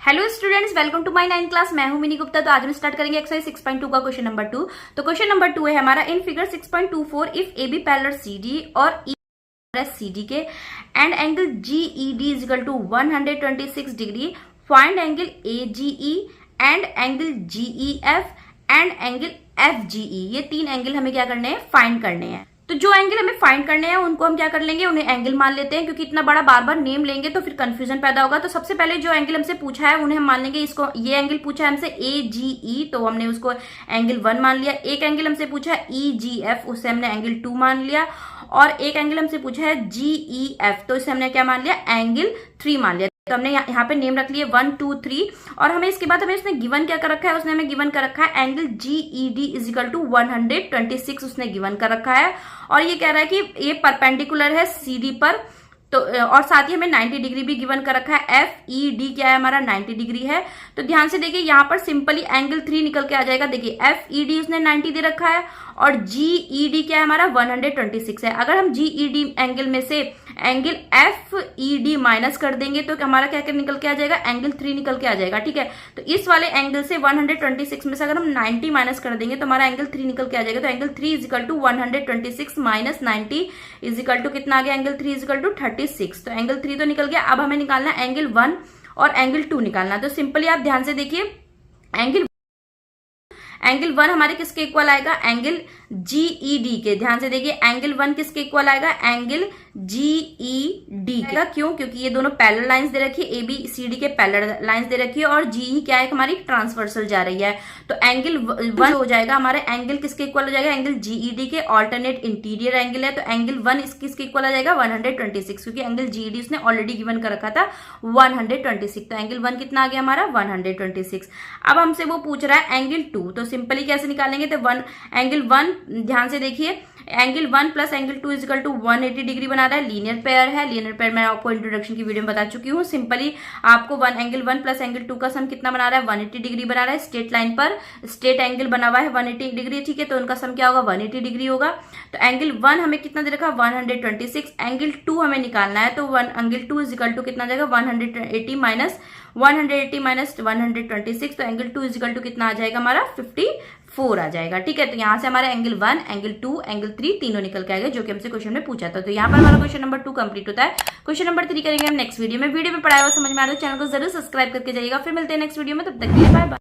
Hello students, welcome to my 9th class. मैं हूं mini Gupta. तो आज हम स्टार्ट करेंगे एक्सरसाइज 6.2 का क्वेश्चन नंबर 2। तो क्वेश्चन नंबर 2 है हमारा, in figure 6.24 if A B parallel C D और ई सी डी के and angle G E D is equal to 126 degree, find angle A G E and angle G E F and angle F G E. ये तीन angle हमें क्या करने हैं, find करने हैं। तो जो एंगल हमें फाइंड करने हैं उनको हम क्या कर लेंगे, उन्हें एंगल मान लेते हैं, क्योंकि इतना बड़ा बार बार नेम लेंगे तो फिर कंफ्यूजन पैदा होगा। तो सबसे पहले जो एंगल हमसे पूछा है उन्हें हम मान लेंगे। इसको ये एंगल पूछा है हमसे ए जी ई, तो हमने उसको एंगल 1 मान लिया। एक एंगल हमसे पूछा है ई जी एफ, उससे हमने एंगल 2 मान लिया। और एक एंगल हमसे पूछा है जी ई एफ, तो इससे हमने क्या मान लिया, एंगल 3 मान लिया। तो हमने यहाँ पे नेम रख लिए 1 2 3। और हमें इसके बाद हमें उसने गिवन क्या कर रखा है, उसने हमें गिवन कर रखा है angle G E D is equal to 126 उसने गिवन कर रखा है। और ये कह रहा है कि ये परपेंडिकुलर है सी डी पर, तो और साथ ही हमें 90 डिग्री भी गिवन कर रखा है। एफ ई डी क्या है हमारा, 90 डिग्री है। तो ध्यान से देखिए, यहाँ पर सिंपली एंगल 3 निकल के आ जाएगा। देखिए एफ ई डी उसने 90 दे रखा है और जी ई डी क्या है हमारा, 126 है। अगर हम जी ई डी एंगल में से angle F E D minus कर देंगे तो हमारा क्या क्या निकल के आ जाएगा, एंगल 3 निकल के आ जाएगा। ठीक है, तो इस वाले एंगल से 126 में से अगर हम 90 माइनस कर देंगे तो हमारा एंगल 3 निकल के आ जाएगा। तो angle 3 is equal to 126 minus 90 is equal to कितना आ गया, एंगल 3 इज इक्वल टू 36। तो एंगल 3 तो निकल गया। अब हमें निकालना है एंगल 1 और एंगल 2 निकालना। तो सिंपली आप ध्यान से देखिए, एंगल 1 हमारे किसके इक्वल आएगा, एंगल जी ई डी के। ध्यान से देखिए, एंगल 1 किसके इक्वल आएगा, एंगल जी ई डी का। क्यों, क्योंकि ये दोनों पैरेलल लाइंस दे रखी है, ए बी सी डी के पैरेलल लाइंस दे रखी है। और जी ई क्या है, हमारी ट्रांसवर्सल जा रही है। तो एंगल 1 हो जाएगा हमारे, एंगल किसके इक्वल हो जाएगा, एंगल जी ई डी के। ऑल्टरनेट इंटीरियर एंगल है, तो एंगल 1 किसके इक्वल आ जाएगा, 126, क्योंकि एंगल जी ई डी उसने ऑलरेडी गिवन कर रखा था 126। तो एंगल 1 कितना आ गया हमारा, 126। अब हमसे वो पूछ रहा है एंगल 2, तो सिंपली कैसे निकालेंगे, तो एंगल 1 ध्यान से देखिए, angle 1 plus angle 2 is equal to 180 degree बना रहा है। लीनियर पेयर है, लीनियर पेयर मैं आपको इंट्रोडक्शन की वीडियो में बता चुकी हूँ। सिंपली आपको एंगल 1 प्लस एंगल 2 का सम कितना बना रहा है, 180 डिग्री बना रहा है। स्ट्रेट लाइन पर स्ट्रेट एंगल बना हुआ है 180 डिग्री। ठीक है, तो उनका सम क्या होगा, 180 डिग्री होगा। तो एंगल 1 हमें कितना दे रखा, 126। एंगल 2 हमें निकालना है, तो एंगल 2 इज इक्वल टू कितना जाएगा, 180 माइनस 126। तो एंगल 2 इज इक्वल टू कितना आ जाएगा हमारा, 54 आ जाएगा। ठीक है, तो यहाँ से हमारे एंगल 1, एंगल 2, एंगल 3 तीनों निकल के आएगा, जो कि हमसे क्वेश्चन में पूछा था। तो यहाँ पर हमारा क्वेश्चन नंबर 2 कंप्लीट होता है। क्वेश्चन नंबर 3 करेंगे हम नेक्स्ट वीडियो में। वीडियो में पढ़ाया हुआ समझ में आ रहा है, चैनल को जरूर सब्सक्राइब करके जाइएगा। फिर मिलते हैं नेक्स्ट वीडियो में, तब तक के लिए बाय बाय।